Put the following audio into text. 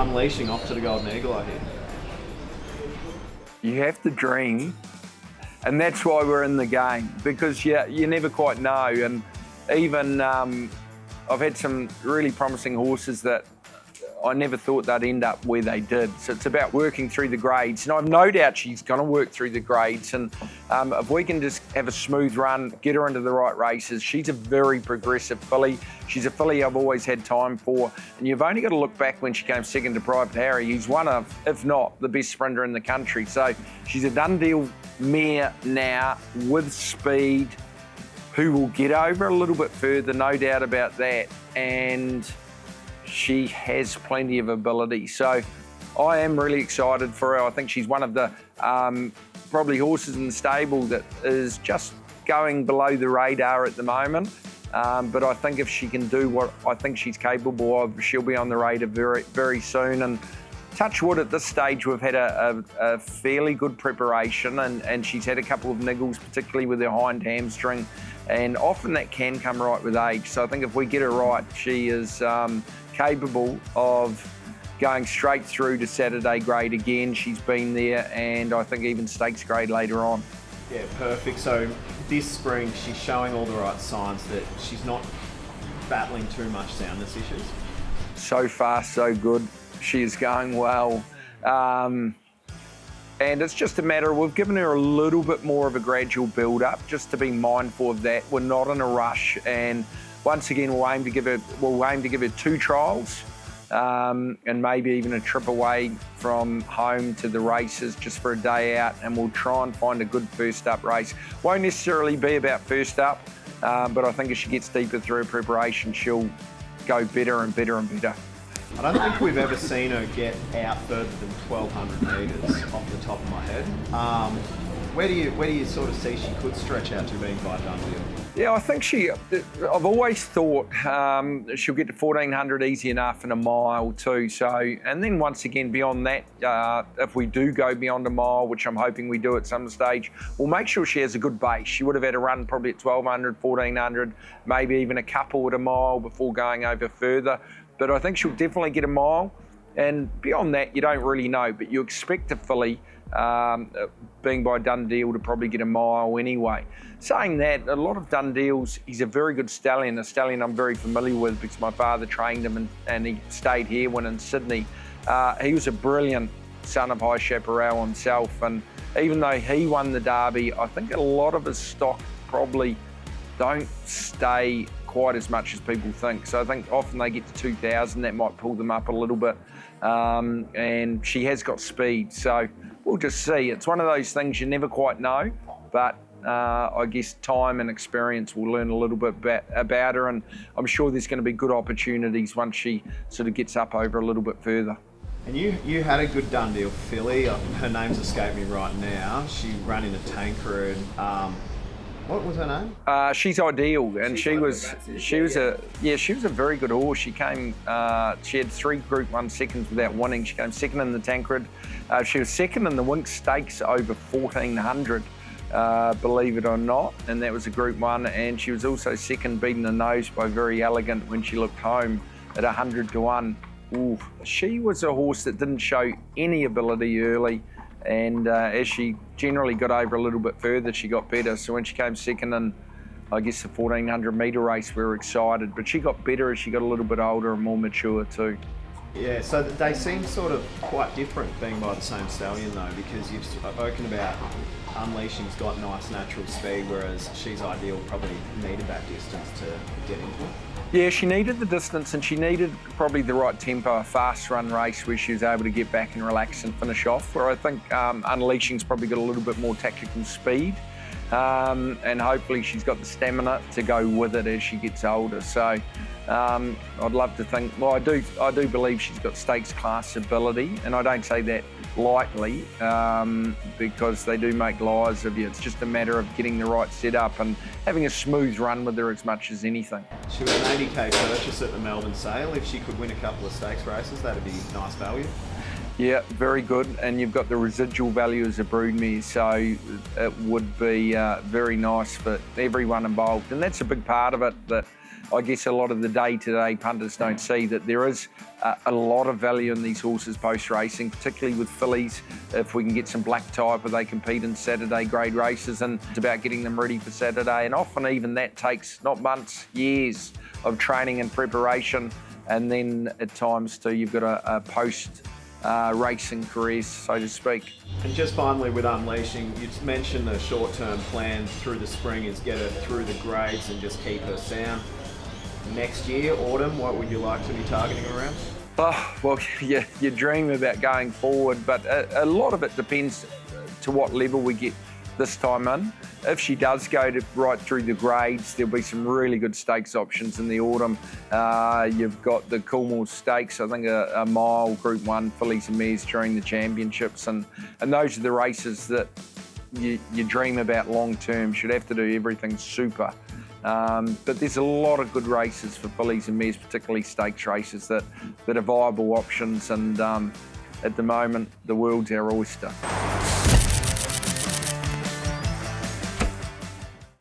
Unleashing off to the Golden Eagle, I hear. You have to dream, and that's why we're in the game, because you never quite know. And even I've had some really promising horses that I never thought they'd end up where they did. So it's about working through the grades, and I've no doubt she's going to work through the grades. And if we can just have a smooth run, get her into the right races, she's a very progressive filly. She's a filly I've always had time for, and you've only got to look back when she came second to Private Harry. He's one of, if not, the best sprinter in the country. So she's a done deal mare now with speed, who will get over a little bit further, no doubt about that. And she has plenty of ability. So I am really excited for her. I think she's one of the probably horses in the stable that is just going below the radar at the moment. But I think if she can do what I think she's capable of, she'll be on the radar very, very soon. And touch wood, at this stage, we've had a fairly good preparation, and she's had a couple of niggles, particularly with her hind hamstring. And often that can come right with age. So I think if we get her right, she is capable of going straight through to Saturday grade again. She's been there, and I think even stakes grade later on. Yeah, perfect. So this spring, she's showing all the right signs that she's not battling too much soundness issues. So far, so good. She is going well. And it's just a matter of, we've given her a little bit more of a gradual build-up, just to be mindful of that. We're not in a rush, and once again, we'll aim to give her 2 trials, and maybe even a trip away from home to the races just for a day out, and we'll try and find a good first up race. Won't necessarily be about first up, but I think as she gets deeper through her preparation, she'll go better and better and better. I don't think we've ever seen her get out further than 1,200 metres off the top of my head. Where do you sort of see she could stretch out to being by done deal? Yeah, I think I've always thought she'll get to 1,400 easy enough in a mile too. So, and then once again, beyond that, if we do go beyond a mile, which I'm hoping we do at some stage, we'll make sure she has a good base. She would have had a run probably at 1,200, 1,400, maybe even a couple at a mile before going over further. But I think she'll definitely get a mile. And beyond that, you don't really know, but you expect a filly, being by done deal, to probably get a mile anyway. Saying that, a lot of done deals, he's a very good stallion, a stallion I'm very familiar with because my father trained him and he stayed here when in Sydney. He was a brilliant son of High Chaparral himself, and even though he won the Derby, I think a lot of his stock probably don't stay quite as much as people think. So I think often they get to 2,000, that might pull them up a little bit. And she has got speed, so we'll just see. It's one of those things you never quite know, but I guess time and experience will learn a little bit about her, and I'm sure there's going to be good opportunities once she sort of gets up over a little bit further. And you had a good done deal filly. Her name's escaped me right now. She ran in a Tancred. What was her name? She's Ideal, and she was a very good horse. She came, she had 3 Group 1 seconds without winning. She came second in the Tancred. She was second in the Wink Stakes over 1,400, believe it or not, and that was a Group 1. And she was also second, beating the nose by Very Elegant when she looked home at 100 to 1. Ooh. She was a horse that didn't show any ability early. And as she generally got over a little bit further, she got better. So when she came second in, I guess, the 1,400 metre race, we were excited. But she got better as she got a little bit older and more mature too. Yeah, so they seem sort of quite different being by the same stallion though, because you've spoken about Unleashing's got nice natural speed, whereas She's Ideal probably needed that distance to get into it. Yeah, she needed the distance, and she needed probably the right tempo, a fast run race where she was able to get back and relax and finish off, where I think Unleashing's probably got a little bit more tactical speed, and hopefully she's got the stamina to go with it as she gets older. So I'd love to think, well, I do believe she's got stakes class ability, and I don't say that lightly, because they do make liars of you. It's just a matter of getting the right setup and having a smooth run with her as much as anything. She was an 80k purchase at the Melbourne sale. If she could win a couple of stakes races, that'd be nice value. Yeah, very good. And you've got the residual value as a broodmare, so it would be very nice for everyone involved. And that's a big part of it, that I guess a lot of the day-to-day punters don't see that there is a lot of value in these horses post-racing, particularly with fillies. If we can get some black type where they compete in Saturday grade races, and it's about getting them ready for Saturday. And often even that takes not months, years of training and preparation. And then at times too, you've got a post-racing career, so to speak. And just finally with Unleashing, you mentioned the short-term plan through the spring is get her through the grades and just keep her sound. Next year, autumn, what would you like to be targeting around? Oh, well, you dream about going forward, but a lot of it depends to what level we get this time in. If she does go right through the grades, there'll be some really good stakes options in the autumn. You've got the Coolmore Stakes, I think a mile Group 1 fillies and mares during the championships, and those are the races that you dream about long term. Should have to do everything super. But there's a lot of good races for fillies and mares, particularly stakes races that are viable options, and at the moment the world's our oyster.